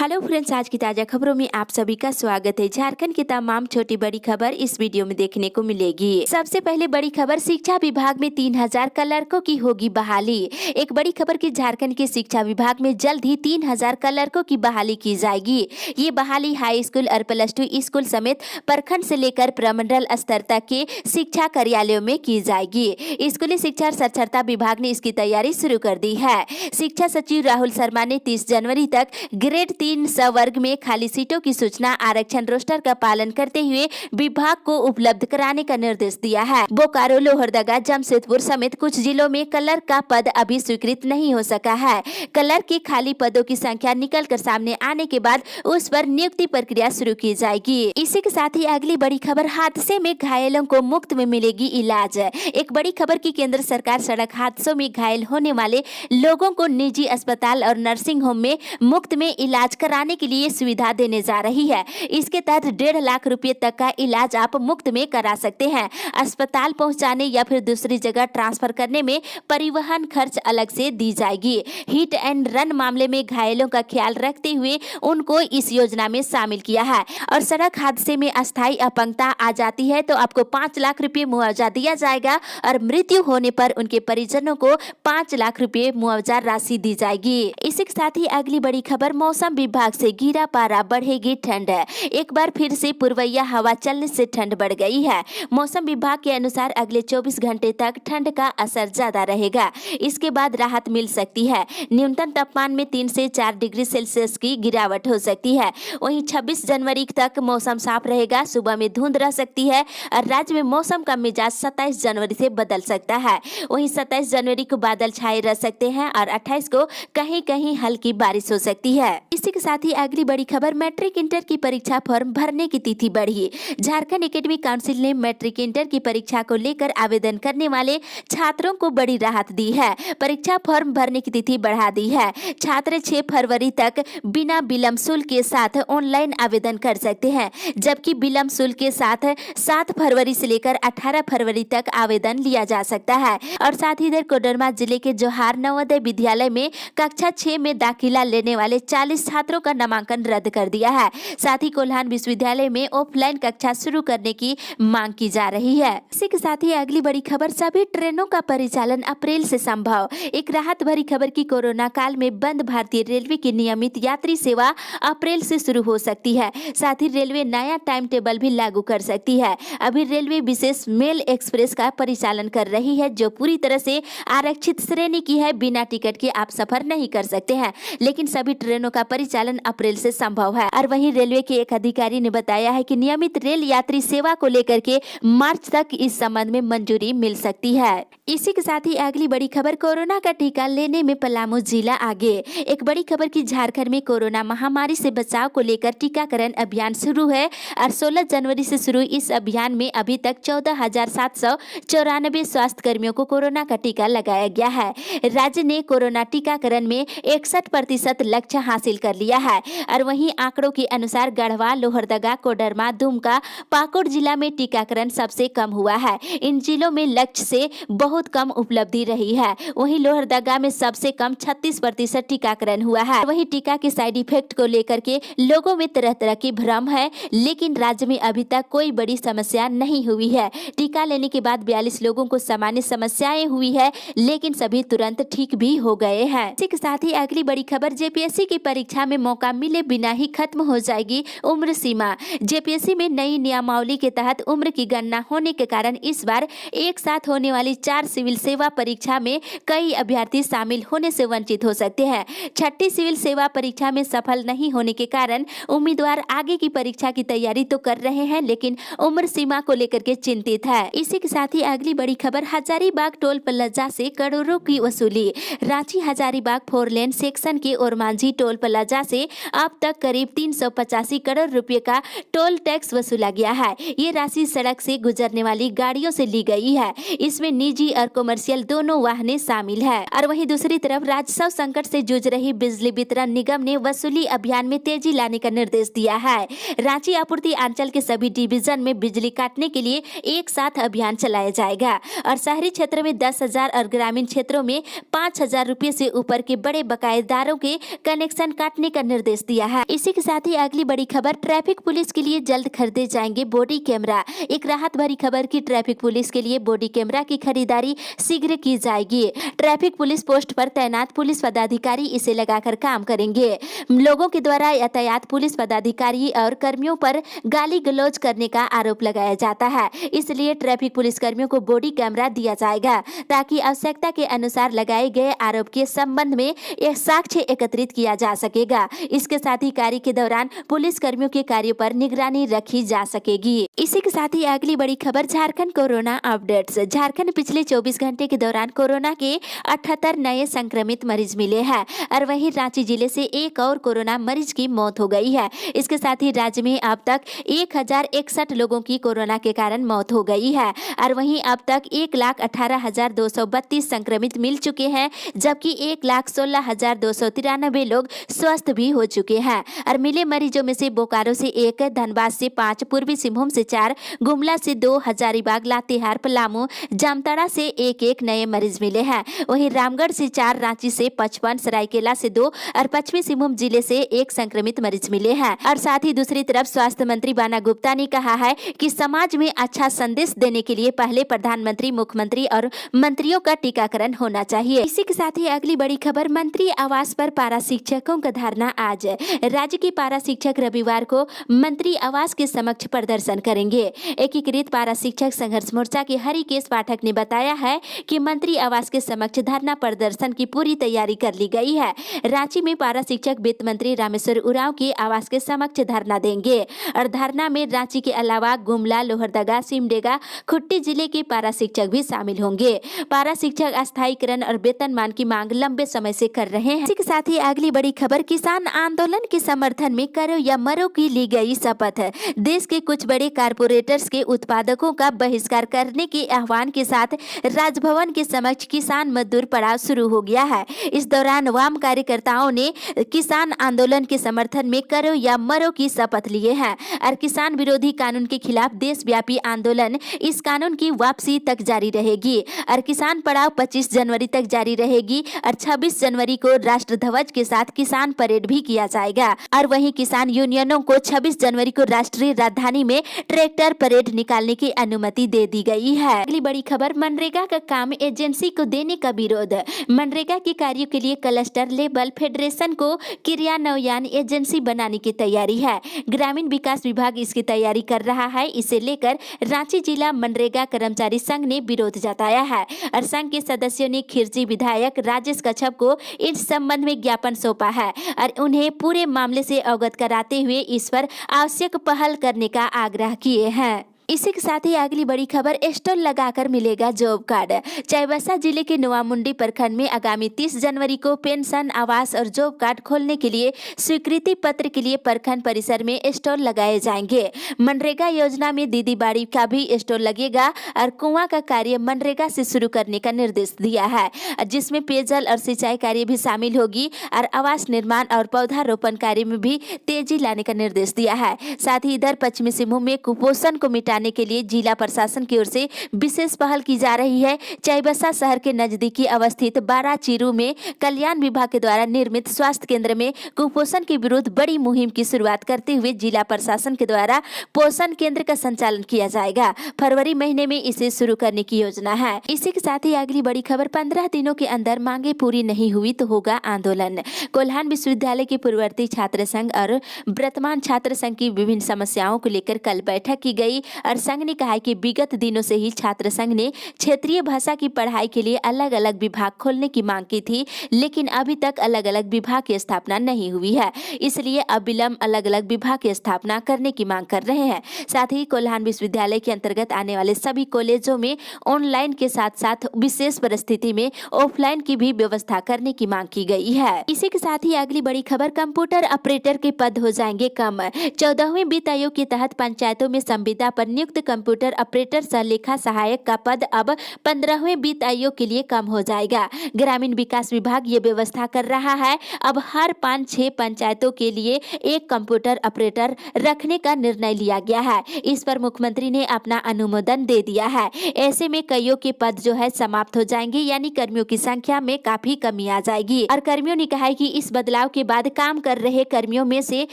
Hello friends, आज की ताजा खबरों में आप सभी का स्वागत है। झारखंड की तमाम छोटी बड़ी खबर इस वीडियो में देखने को मिलेगी। सबसे पहले बड़ी खबर, शिक्षा विभाग में 3000 क्लर्कों की होगी बहाली। एक बड़ी खबर की झारखंड के शिक्षा विभाग में जल्द ही 3000 क्लर्कों की बहाली की जाएगी। ये बहाली हाई स्कूल और +2 स्कूल समेत प्रखंड से लेकर प्रमंडल स्तर तक के शिक्षा कार्यालयों में की जाएगी। स्कूली शिक्षा और साक्षरता विभाग ने इसकी तैयारी शुरू कर दी है। शिक्षा सचिव राहुल शर्मा ने 30 जनवरी तक ग्रेड 3 वर्ग में खाली सीटों की सूचना आरक्षण रोस्टर का पालन करते हुए विभाग को उपलब्ध कराने का निर्देश दिया है। बोकारो, लोहरदगा, जमशेदपुर समेत कुछ जिलों में क्लर्क का पद अभी स्वीकृत नहीं हो सका है। क्लर्क की खाली पदों की संख्या निकल कर सामने आने के बाद उस पर नियुक्ति प्रक्रिया शुरू की जाएगी। इसी के साथ ही अगली बड़ी खबर, हादसे में घायलों को मुफ्त में मिलेगी इलाज। एक बड़ी खबर की केंद्र सरकार सड़क हादसों में घायल होने वाले लोगों को निजी अस्पताल और नर्सिंग होम में मुफ्त में इलाज कराने के लिए सुविधा देने जा रही है। इसके तहत 1.5 लाख रुपए तक का इलाज आप मुफ्त में करा सकते हैं। अस्पताल पहुंचाने या फिर दूसरी जगह ट्रांसफर करने में परिवहन खर्च अलग से दी जाएगी। हिट एंड रन मामले में घायलों का ख्याल रखते हुए उनको इस योजना में शामिल किया है। और सड़क हादसे में अस्थायी अपंगता आ जाती है तो आपको 5 लाख रुपए मुआवजा दिया जाएगा और मृत्यु होने पर उनके परिजनों को 5 लाख रुपए मुआवजा राशि दी जाएगी। इसी के साथ ही अगली बड़ी खबर, मौसम विभाग से गिरा पारा, बढ़ेगी ठंड। एक बार फिर से पूर्वैया हवा चलने से ठंड बढ़ गई है। मौसम विभाग के अनुसार अगले 24 घंटे तक ठंड का असर ज्यादा रहेगा। इसके बाद राहत मिल सकती है। न्यूनतम तापमान में 3 से 4 डिग्री सेल्सियस की गिरावट हो सकती है। वहीं 26 जनवरी तक मौसम साफ रहेगा। सुबह में धुंध रह सकती है और राज्य में मौसम का मिजाज 27 जनवरी से बदल सकता है। वहीं 27 जनवरी को बादल छाए रह सकते हैं और 28 को कहीं कहीं हल्की बारिश हो सकती है। इसी के साथ ही अगली बड़ी खबर, मैट्रिक इंटर की परीक्षा फॉर्म भरने की तिथि बढ़ी। झारखंड एकेडमिक काउंसिल ने मैट्रिक इंटर की परीक्षा को लेकर आवेदन करने वाले छात्रों को बड़ी राहत दी है। परीक्षा फॉर्म भरने की तिथि बढ़ा दी है। छात्र 6 फरवरी तक बिना विलंब शुल्क के साथ ऑनलाइन आवेदन कर सकते हैं, जबकि विलंब शुल्क के साथ 7 फरवरी से लेकर 18 फरवरी तक आवेदन लिया जा सकता है। और साथ ही इधर कोडरमा जिले के जोहार नवोदय विद्यालय में कक्षा 6 में दाखिला लेने वाले 40 छात्रों का नामांकन रद्द कर दिया है। साथ ही कोल्हान विश्वविद्यालय में ऑफलाइन कक्षा शुरू करने की मांग की जा रही है। इसी के साथ ही अगली बड़ी खबर, सभी ट्रेनों का परिचालन अप्रैल से संभव। एक राहत भरी खबर की कोरोना काल में बंद भारतीय रेलवे की नियमित यात्री सेवा अप्रैल से शुरू हो सकती है। साथ ही रेलवे नया टाइम टेबल भी लागू कर सकती है। अभी रेलवे विशेष मेल एक्सप्रेस का परिचालन कर रही है, जो पूरी तरह से आरक्षित श्रेणी की है। बिना टिकट के आप सफर नहीं कर सकते हैं, लेकिन सभी ट्रेनों का परिचालन अप्रैल से संभव है। और वहीं रेलवे के एक अधिकारी ने बताया है कि नियमित रेल यात्री सेवा को लेकर के मार्च तक इस संबंध में मंजूरी मिल सकती है। इसी के साथ ही अगली बड़ी खबर, कोरोना का टीका लेने में पलामू जिला आगे। एक बड़ी खबर की झारखंड में कोरोना महामारी से बचाव को लेकर टीकाकरण अभियान शुरू है और 16 जनवरी से शुरू इस अभियान में अभी तक 14,794 स्वास्थ्य कर्मियों को कोरोना का टीका लगाया गया है। राज्य ने कोरोना टीकाकरण में 61% लक्ष्य हासिल कर लिया है। और वहीं आंकड़ों के अनुसार गढ़वा, लोहरदगा, कोडरमा, दुमका, पाकुड़ जिला में टीकाकरण सबसे कम हुआ है। इन जिलों में लक्ष्य से बहुत कम उपलब्धि रही है। वहीं लोहरदगा में सबसे कम 36% टीकाकरण हुआ है। वहीं टीका के साइड इफेक्ट को लेकर के लोगों में तरह तरह की भ्रम है, लेकिन राज्य में अभी तक कोई बड़ी समस्या नहीं हुई है। टीका लेने के बाद 42 लोगों को सामान्य समस्याएं हुई है, लेकिन सभी तुरंत ठीक भी हो गए हैं। इसी के साथ ही अगली बड़ी खबर, जेपीएससी की परीक्षा में मौका मिले बिना ही खत्म हो जाएगी उम्र सीमा। जेपीएससी में नई नियमावली के तहत उम्र की गणना होने के कारण इस बार एक साथ होने वाली 4 सिविल सेवा परीक्षा में कई अभ्यर्थी शामिल होने से वंचित हो सकते हैं। 6ठी सिविल सेवा परीक्षा में सफल नहीं होने के कारण उम्मीदवार आगे की परीक्षा की तैयारी तो कर रहे हैं, लेकिन उम्र सीमा को लेकर के चिंतित है। इसी के साथ ही अगली बड़ी खबर, हजारीबाग टोल प्लाजा से करोड़ों की वसूली। रांची हजारीबाग 4 लेन सेक्शन के ओरमांझी टोल प्लाजा से अब तक करीब 385 करोड़ रुपए का टोल टैक्स वसूला गया है। ये राशि सड़क से गुजरने वाली गाड़ियों से ली गई है। इसमें निजी और कमर्शियल दोनों वाहनें शामिल है। और वहीं दूसरी तरफ राजस्व संकट से जूझ रही बिजली वितरण निगम ने वसूली अभियान में तेजी लाने का निर्देश दिया है। रांची आपूर्ति अंचल के सभी डिवीजन में बिजली काटने के लिए एक साथ अभियान चलाया जाएगा और शहरी क्षेत्र में 10,000 और ग्रामीण क्षेत्रों में 5,000 रुपए से ऊपर के बड़े बकायेदारों के कनेक्शन काटने का निर्देश दिया है। इसी के साथ ही अगली बड़ी खबर, ट्रैफिक पुलिस के लिए जल्द खरीदे जाएंगे बॉडी कैमरा। एक राहत भरी खबर की ट्रैफिक पुलिस के लिए बॉडी कैमरा की खरीदारी शीघ्र की जाएगी। ट्रैफिक पुलिस पोस्ट पर तैनात पुलिस पदाधिकारी इसे लगाकर काम करेंगे। लोगों के द्वारा यातायात पुलिस पदाधिकारी और कर्मियों पर गाली गलौज करने का आरोप लगाया जाता है, इसलिए ट्रैफिक पुलिस कर्मियों को बॉडी कैमरा दिया जाएगा ताकि आवश्यकता के अनुसार लगाए गए आरोप के संबंध में एक साक्ष्य एकत्रित किया जा सकेगा। इसके साथ ही कार्य के दौरान पुलिस कर्मियों के कार्यों पर निगरानी रखी जा सकेगी। इसी के साथ ही अगली बड़ी खबर, झारखंड कोरोना अपडेट्स। झारखंड पिछले 24 घंटे के दौरान कोरोना के 78 नए संक्रमित मरीज मिले हैं और वहीं रांची जिले से एक और कोरोना मरीज की मौत हो गई है। इसके साथ ही राज्य में अब तक 1061 लोगों की कोरोना के कारण मौत हो गई है और वहीं अब तक 1,18,232 संक्रमित मिल चुके हैं, जबकि 1,16,293 लोग स्वस्थ भी हो चुके हैं। और मिले मरीजों में से बोकारो से 1, धनबाद से 5, पूर्वी सिंहभूम से 4, गुमला से 2, हजारीबाग, लातेहार, पलामू, जामताड़ा से 1 नए मरीज मिले हैं। वहीं रामगढ़ से 4, रांची से 55, सरायकेला से 2 और पश्चिमी सिंहभूम जिले से 1 संक्रमित मरीज मिले हैं। और साथ ही दूसरी तरफ स्वास्थ्य मंत्री बाना गुप्ता ने कहा है कि समाज में अच्छा संदेश देने के लिए पहले प्रधानमंत्री, मुख्यमंत्री और मंत्रियों का टीकाकरण होना चाहिए। इसी के साथ ही अगली बड़ी खबर, मंत्री आवास पर पारा शिक्षकों का धरना आज। राज्य के पारा शिक्षक रविवार को मंत्री आवास के समक्ष प्रदर्शन करेंगे। एकीकृत पारा शिक्षक संघर्ष मोर्चा के हरिकेश पाठक ने बताया है कि मंत्री आवास के समक्ष धरना प्रदर्शन की पूरी तैयारी कर ली गई है। रांची में पारा शिक्षक वित्त मंत्री रामेश्वर उरांव के आवास के समक्ष धरना देंगे और धरना में रांची के अलावा गुमला, लोहरदगा, सिमडेगा, खुट्टी जिले के पारा शिक्षक भी शामिल होंगे। पारा शिक्षक अस्थायीकरण और वेतनमान की मांग लंबे समय से कर रहे हैं। इसी के साथ ही अगली बड़ी खबर, किसान आंदोलन के समर्थन में करो या मरो की ली गई शपथ। देश के कुछ बड़े कारपोरेटर्स के उत्पादकों का बहिष्कार करने के आह्वान के साथ राजभवन के समक्ष किसान मजदूर पड़ाव शुरू हो गया है। इस दौरान वाम कार्यकर्ताओं ने किसान आंदोलन के समर्थन में करो या मरो की शपथ लिए हैं और किसान विरोधी कानून के खिलाफ देशव्यापी आंदोलन इस कानून की वापसी तक जारी रहेगी और किसान पड़ाव 25 जनवरी तक जारी रहेगी और 26 जनवरी को राष्ट्र ध्वज के साथ किसान परेड भी किया जाएगा। और वहीं किसान यूनियनों को 26 जनवरी को राष्ट्रीय राजधानी में ट्रैक्टर परेड निकालने की अनुमति दे दी गई है। अगली बड़ी खबर, मनरेगा का काम एजेंसी को देने का विरोध। मनरेगा के कार्यों के लिए क्लस्टर लेवल फेडरेशन को क्रियान्वयन एजेंसी बनाने की तैयारी है। ग्रामीण विकास विभाग इसकी तैयारी कर रहा है। इसे लेकर रांची जिला मनरेगा कर्मचारी संघ ने विरोध जताया है और संघ के सदस्यों ने खिरजी विधायक राजेश कच्छप को इस संबंध में ज्ञापन सौंपा है और उन्हें पूरे मामले से अवगत कराते हुए इस पर आवश्यक पहल करने का आग्रह किए हैं। इसी के साथ ही अगली बड़ी खबर, स्टॉल लगाकर मिलेगा जॉब कार्ड। चाईबासा जिले के नोवामुंडी प्रखंड में आगामी 30 जनवरी को पेंशन, आवास और जॉब कार्ड खोलने के लिए स्वीकृति पत्र के लिए प्रखंड परिसर में स्टॉल लगाए जाएंगे। मनरेगा योजना में दीदी बाड़ी का भी स्टॉल लगेगा और कुआं का कार्य मनरेगा से शुरू करने का निर्देश दिया है, जिसमें पेयजल और सिंचाई कार्य भी शामिल होगी और आवास निर्माण और पौधारोपण कार्य में भी तेजी लाने का निर्देश दिया है। साथ ही इधर पश्चिमी सिंहभूम में कुपोषण को मिटाने के लिए जिला प्रशासन की ओर से विशेष पहल की जा रही है। चाईबासा शहर के नजदीकी अवस्थित बाराचीरू में कल्याण विभाग के द्वारा निर्मित स्वास्थ्य केंद्र में कुपोषण के विरुद्ध बड़ी मुहिम की शुरुआत करते हुए जिला प्रशासन के द्वारा पोषण केंद्र का संचालन किया जाएगा। फरवरी महीने में इसे शुरू करने की योजना है। इसी के साथ ही अगली बड़ी खबर, 15 दिनों के अंदर मांगे पूरी नहीं हुई तो होगा आंदोलन। कोल्हान विश्वविद्यालय के पूर्ववर्ती छात्र संघ और वर्तमान छात्र संघ की विभिन्न समस्याओं को लेकर कल बैठक की गई और संघ ने कहा कि विगत दिनों से ही छात्र संघ ने क्षेत्रीय भाषा की पढ़ाई के लिए अलग अलग विभाग खोलने की मांग की थी, लेकिन अभी तक अलग अलग विभाग की स्थापना नहीं हुई है, इसलिए अविलंब अलग अलग विभाग की स्थापना करने की मांग कर रहे हैं। साथ ही कोल्हान विश्वविद्यालय के अंतर्गत आने वाले सभी कॉलेजों में ऑनलाइन के साथ साथ विशेष परिस्थिति में ऑफलाइन की भी व्यवस्था करने की मांग की गई है। इसी के साथ ही अगली बड़ी खबर, कंप्यूटर ऑपरेटर के पद हो जाएंगे कम। 14वें वित्त आयोग के तहत पंचायतों में संविदा पर नियुक्त कंप्यूटर ऑपरेटर सह लेखा सहायक का पद अब 15वें वित्त आयोग के लिए कम हो जाएगा। ग्रामीण विकास विभाग ये व्यवस्था कर रहा है। अब हर 5-6 पंचायतों के लिए एक कंप्यूटर ऑपरेटर रखने का निर्णय लिया गया है। इस पर मुख्यमंत्री ने अपना अनुमोदन दे दिया है। ऐसे में कईयों के पद जो है समाप्त हो जाएंगे, यानी कर्मियों की संख्या में काफी कमी आ जाएगी। और कर्मियों ने कहा है कि इस बदलाव के बाद काम कर रहे कर्मियों में से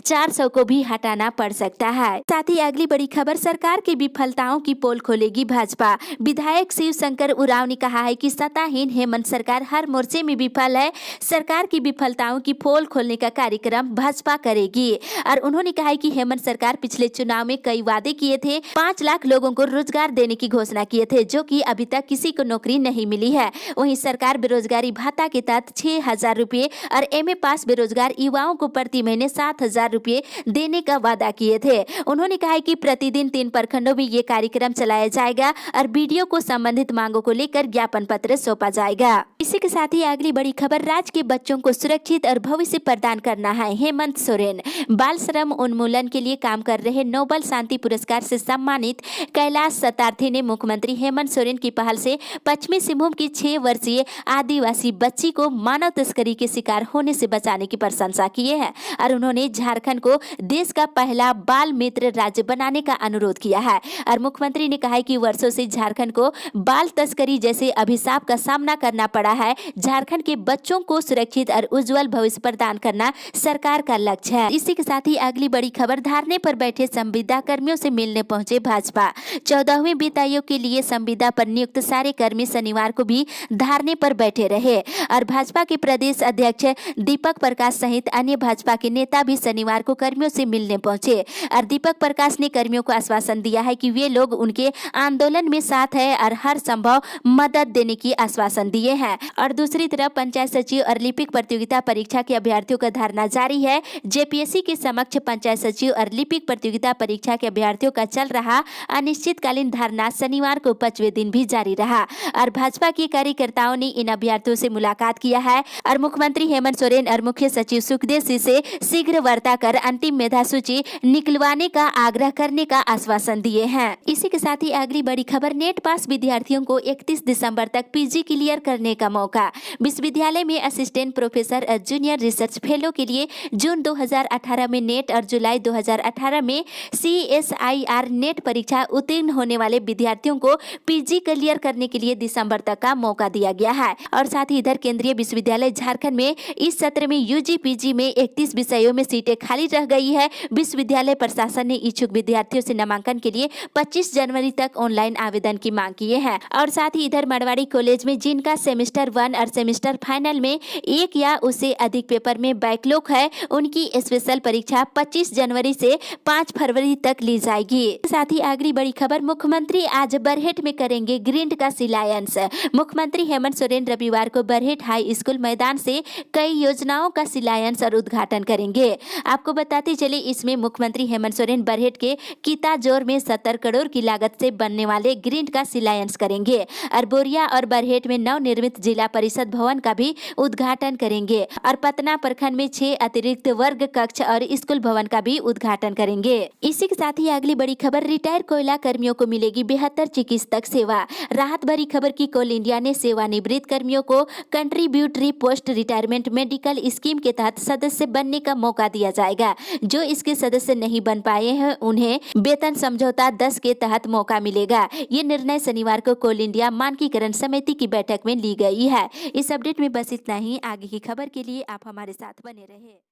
400 को भी हटाना पड़ सकता है। साथ ही अगली बड़ी खबर, सरकार की विफलताओं की पोल खोलेगी भाजपा। विधायक शिव शंकर उरांव ने कहा है कि सत्ताहीन हेमंत सरकार हर मोर्चे में विफल है। सरकार की विफलताओं की पोल खोलने का कार्यक्रम भाजपा करेगी। और उन्होंने कहा है कि हेमंत सरकार पिछले चुनाव में कई वादे किए थे। 5 लाख लोगों को रोजगार देने की घोषणा किए थे, जो कि अभी तक किसी को नौकरी नहीं मिली है। वहीं सरकार बेरोजगारी भत्ता के तहत 6,000 रुपए और MA पास बेरोजगार युवाओं को प्रति महीने 7,000 रुपए देने का वादा किए थे। उन्होंने कहा है कि प्रतिदिन 3 प्रखंडों में ये कार्यक्रम चलाया जाएगा और BDO को संबंधित मांगों को लेकर ज्ञापन पत्र सौंपा जाएगा। इसी के साथ ही अगली बड़ी खबर, राज्य के बच्चों को सुरक्षित और भविष्य प्रदान करना है। हेमंत सोरेन बाल श्रम उन्मूलन के लिए काम कर रहे नोबल शांति पुरस्कार से सम्मानित कैलाश सतार्थी ने मुख्यमंत्री हेमंत सोरेन की पहल से पश्चिमी सिंहभूम की 6 वर्षीय आदिवासी बच्ची को मानव तस्करी के शिकार होने से बचाने की प्रशंसा की है। और उन्होंने झारखंड को देश का पहला बाल मित्र राज्य बनाने का अनुरोध किया है। और मुख्यमंत्री ने कहा है कि वर्षों से झारखंड को बाल तस्करी जैसे अभिशाप का सामना करना पड़ा है। झारखंड के बच्चों को सुरक्षित और उज्जवल भविष्य प्रदान करना सरकार का लक्ष्य है। इसी के साथ ही अगली बड़ी खबर, धरने पर बैठे संविदा कर्मियों से मिलने पहुंचे भाजपा। 14वें वित्त आयोग के लिए संविदा पर नियुक्त सारे कर्मी शनिवार को भी धरने पर बैठे रहे। और भाजपा के प्रदेश अध्यक्ष दीपक प्रकाश सहित अन्य भाजपा के नेता भी शनिवार को कर्मियों से मिलने पहुंचे। और दीपक प्रकाश ने कर्मियों को आश्वासन दिया है कि वे लोग उनके आंदोलन में साथ है और हर संभव मदद देने की आश्वासन दिए हैं। और दूसरी तरफ पंचायत सचिव और लिपिक प्रतियोगिता परीक्षा के अभ्यर्थियों का धरना जारी है। JPSC के समक्ष पंचायत सचिव और लिपिक प्रतियोगिता परीक्षा के अभ्यर्थियों का चल रहा अनिश्चितकालीन धरना शनिवार को 5वें दिन भी जारी रहा। और भाजपा के कार्यकर्ताओं ने इन अभ्यर्थियों से मुलाकात किया है और मुख्यमंत्री हेमंत सोरेन और मुख्य सचिव सुखदेव सिंह से शीघ्र वार्ता कर अंतिम मेधा सूची निकलवाने का आग्रह करने का आश्वासन दिए हैं। इसी के साथ ही अगली बड़ी खबर, नेट पास विद्यार्थियों को 31 दिसंबर तक PG क्लियर करने का मौका। विश्वविद्यालय में असिस्टेंट प्रोफेसर और जूनियर रिसर्च फेलो के लिए जून 2018 में नेट और जुलाई 2018 में CSIR नेट परीक्षा उत्तीर्ण होने वाले विद्यार्थियों को PG क्लियर करने के लिए दिसंबर तक का मौका दिया गया है। और साथ ही इधर केंद्रीय विश्वविद्यालय झारखंड में इस सत्र में UG PG में 31 विषयों में सीटें खाली रह गई है। विश्वविद्यालय प्रशासन ने इच्छुक विद्यार्थियों से नामांकन के लिए 25 जनवरी तक ऑनलाइन आवेदन की मांग की है। और साथ ही इधर मरवाड़ी कॉलेज में जिनका सेमेस्टर 1 और सेमेस्टर फाइनल में 1 या उससे अधिक पेपर में बैकलॉग है, उनकी स्पेशल परीक्षा 25 जनवरी से 5 फरवरी तक ली जाएगी। साथ ही अगली बड़ी खबर, मुख्यमंत्री आज बरहेट में करेंगे ग्रिड का शिलान्यास। मुख्यमंत्री हेमंत सोरेन रविवार को बरहेट हाई स्कूल मैदान से कई योजनाओं का शिलान्यास और उद्घाटन करेंगे। आपको बताते चले, इसमें मुख्यमंत्री हेमंत सोरेन बरहेट के कीताजोर में 70 करोड़ की लागत से बनने वाले ग्रिड का शिलान्यास करेंगे। और बोरिया और बरहेट में नवनिर्मित जिला परिषद भवन का भी उद्घाटन करेंगे। और पतना प्रखंड में 6 अतिरिक्त वर्ग कक्ष और स्कूल भवन का भी उद्घाटन करेंगे। इसी के साथ ही अगली बड़ी खबर, रिटायर कोयला कर्मियों को मिलेगी बेहतर चिकित्सक सेवा। राहत भरी खबर की कोल इंडिया ने सेवानिवृत्त कर्मियों को contributory post retirement medical scheme के तहत सदस्य बनने का मौका दिया जाएगा। जो इसके सदस्य नहीं बन पाए हैं उन्हें वेतन समझौता 10 के तहत मौका मिलेगा। ये निर्णय शनिवार को कोल इंडिया मानकीकरण समिति की बैठक में ली गई है। इस अपडेट में बस इतना ही। आगे की खबर के लिए आप हमारे साथ बने रहे।